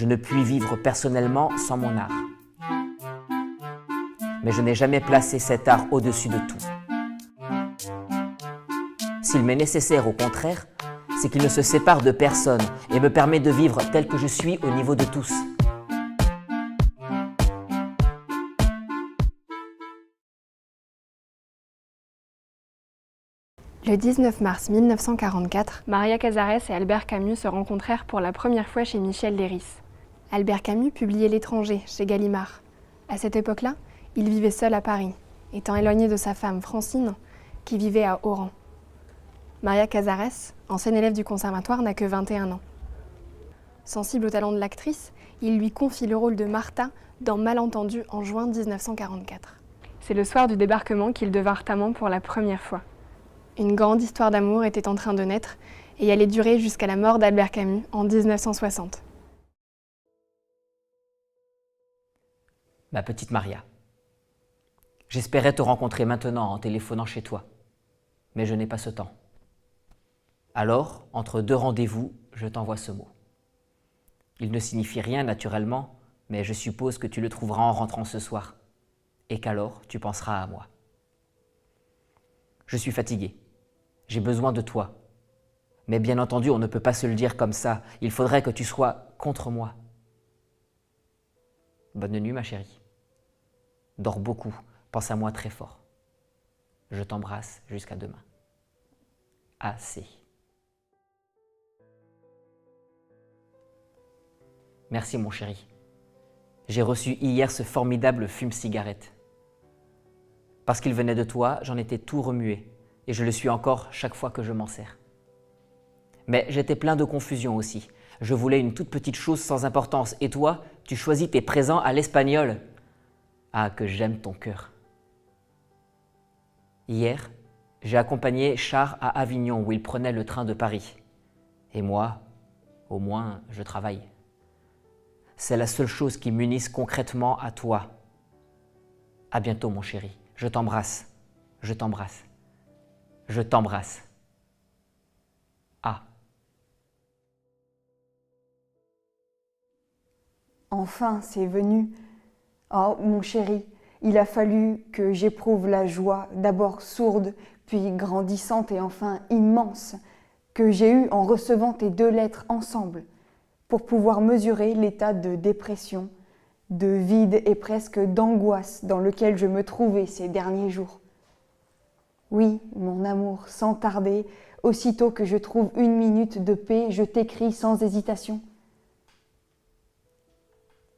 Je ne puis vivre personnellement sans mon art. Mais je n'ai jamais placé cet art au-dessus de tout. S'il m'est nécessaire, au contraire, c'est qu'il ne se sépare de personne et me permet de vivre tel que je suis au niveau de tous. Le 19 mars 1944, Maria Casares et Albert Camus se rencontrèrent pour la première fois chez Michel Leiris. Albert Camus publiait L'Étranger chez Gallimard. À cette époque-là, il vivait seul à Paris, étant éloigné de sa femme Francine, qui vivait à Oran. Maria Casares, ancienne élève du conservatoire, n'a que 21 ans. Sensible au talent de l'actrice, il lui confie le rôle de Martha dans Malentendu en juin 1944. C'est le soir du débarquement qu'ils devinrent amants pour la première fois. Une grande histoire d'amour était en train de naître et allait durer jusqu'à la mort d'Albert Camus en 1960. Ma petite Maria, j'espérais te rencontrer maintenant en téléphonant chez toi, mais je n'ai pas ce temps. Alors, entre deux rendez-vous, je t'envoie ce mot. Il ne signifie rien naturellement, mais je suppose que tu le trouveras en rentrant ce soir, et qu'alors tu penseras à moi. Je suis fatigué. J'ai besoin de toi. Mais bien entendu, on ne peut pas se le dire comme ça. Il faudrait que tu sois contre moi. Bonne nuit, ma chérie. Dors beaucoup. Pense à moi très fort. Je t'embrasse jusqu'à demain. Assez. Merci, mon chéri. J'ai reçu hier ce formidable fume-cigarette. Parce qu'il venait de toi, j'en étais tout remué. Et je le suis encore chaque fois que je m'en sers. Mais j'étais plein de confusion aussi. Je voulais une toute petite chose sans importance. Et toi, tu choisis tes présents à l'espagnol. Ah, que j'aime ton cœur. Hier, j'ai accompagné Char à Avignon où il prenait le train de Paris. Et moi, au moins, je travaille. C'est la seule chose qui m'unisse concrètement à toi. À bientôt, mon chéri. Je t'embrasse. Je t'embrasse. Je t'embrasse. Ah. Enfin, c'est venu. Oh, mon chéri, il a fallu que j'éprouve la joie, d'abord sourde, puis grandissante et enfin immense, que j'ai eue en recevant tes deux lettres ensemble, pour pouvoir mesurer l'état de dépression, de vide et presque d'angoisse dans lequel je me trouvais ces derniers jours. Oui, mon amour, sans tarder, aussitôt que je trouve une minute de paix, je t'écris sans hésitation.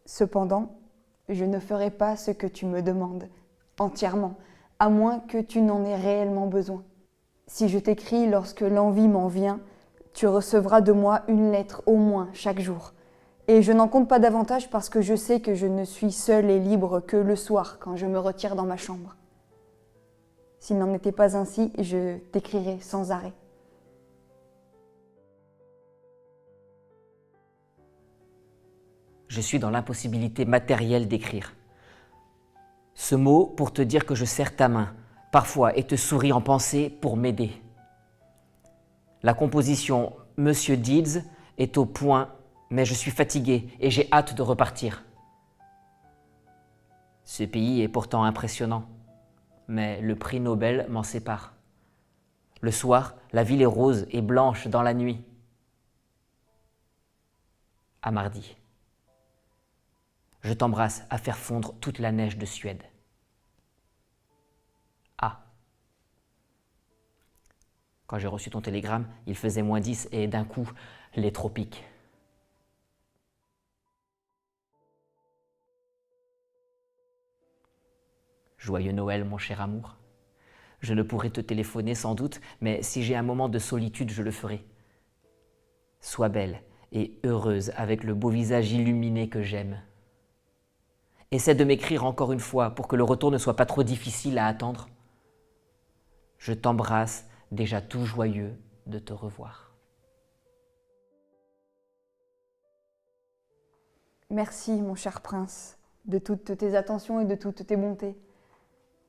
Cependant, je ne ferai pas ce que tu me demandes, entièrement, à moins que tu n'en aies réellement besoin. Si je t'écris lorsque l'envie m'en vient, tu recevras de moi une lettre au moins chaque jour. Et je n'en compte pas davantage parce que je sais que je ne suis seule et libre que le soir quand je me retire dans ma chambre. S'il n'en était pas ainsi, je t'écrirai sans arrêt. Je suis dans l'impossibilité matérielle d'écrire. Ce mot pour te dire que je serre ta main, parfois, et te souris en pensée pour m'aider. La composition « Monsieur Deeds » est au point, mais je suis fatigué et j'ai hâte de repartir. Ce pays est pourtant impressionnant, mais le prix Nobel m'en sépare. Le soir, la ville est rose et blanche dans la nuit. À mardi. Je t'embrasse à faire fondre toute la neige de Suède. Ah. Quand j'ai reçu ton télégramme, il faisait -10 et d'un coup, les tropiques. Joyeux Noël, mon cher amour. Je ne pourrai te téléphoner sans doute, mais si j'ai un moment de solitude, je le ferai. Sois belle et heureuse avec le beau visage illuminé que j'aime. Essaie de m'écrire encore une fois pour que le retour ne soit pas trop difficile à attendre. Je t'embrasse, déjà tout joyeux de te revoir. Merci, mon cher prince, de toutes tes attentions et de toutes tes bontés.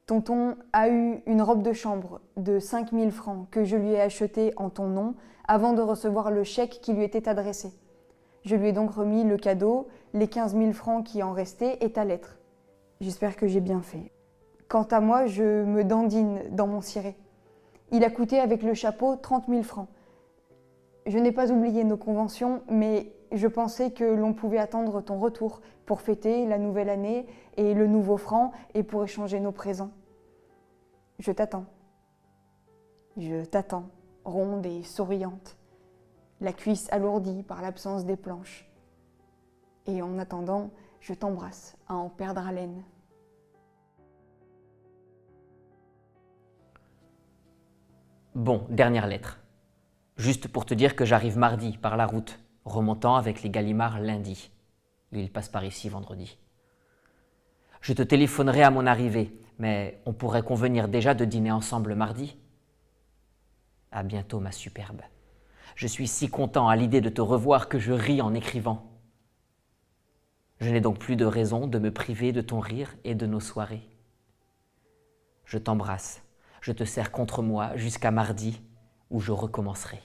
Tonton a eu une robe de chambre de 5000 francs que je lui ai achetée en ton nom avant de recevoir le chèque qui lui était adressé. Je lui ai donc remis le cadeau, les 15 000 francs qui en restaient et ta lettre. J'espère que j'ai bien fait. Quant à moi, je me dandine dans mon ciré. Il a coûté avec le chapeau 30 000 francs. Je n'ai pas oublié nos conventions, mais je pensais que l'on pouvait attendre ton retour pour fêter la nouvelle année et le nouveau franc et pour échanger nos présents. Je t'attends. Je t'attends, ronde et souriante, la cuisse alourdie par l'absence des planches. Et en attendant, je t'embrasse à en perdre haleine. Bon, dernière lettre. Juste pour te dire que j'arrive mardi par la route, remontant avec les Gallimard lundi. Il passe par ici vendredi. Je te téléphonerai à mon arrivée, mais on pourrait convenir déjà de dîner ensemble mardi. À bientôt, ma superbe. Je suis si content à l'idée de te revoir que je ris en écrivant. Je n'ai donc plus de raison de me priver de ton rire et de nos soirées. Je t'embrasse, je te serre contre moi jusqu'à mardi où je recommencerai.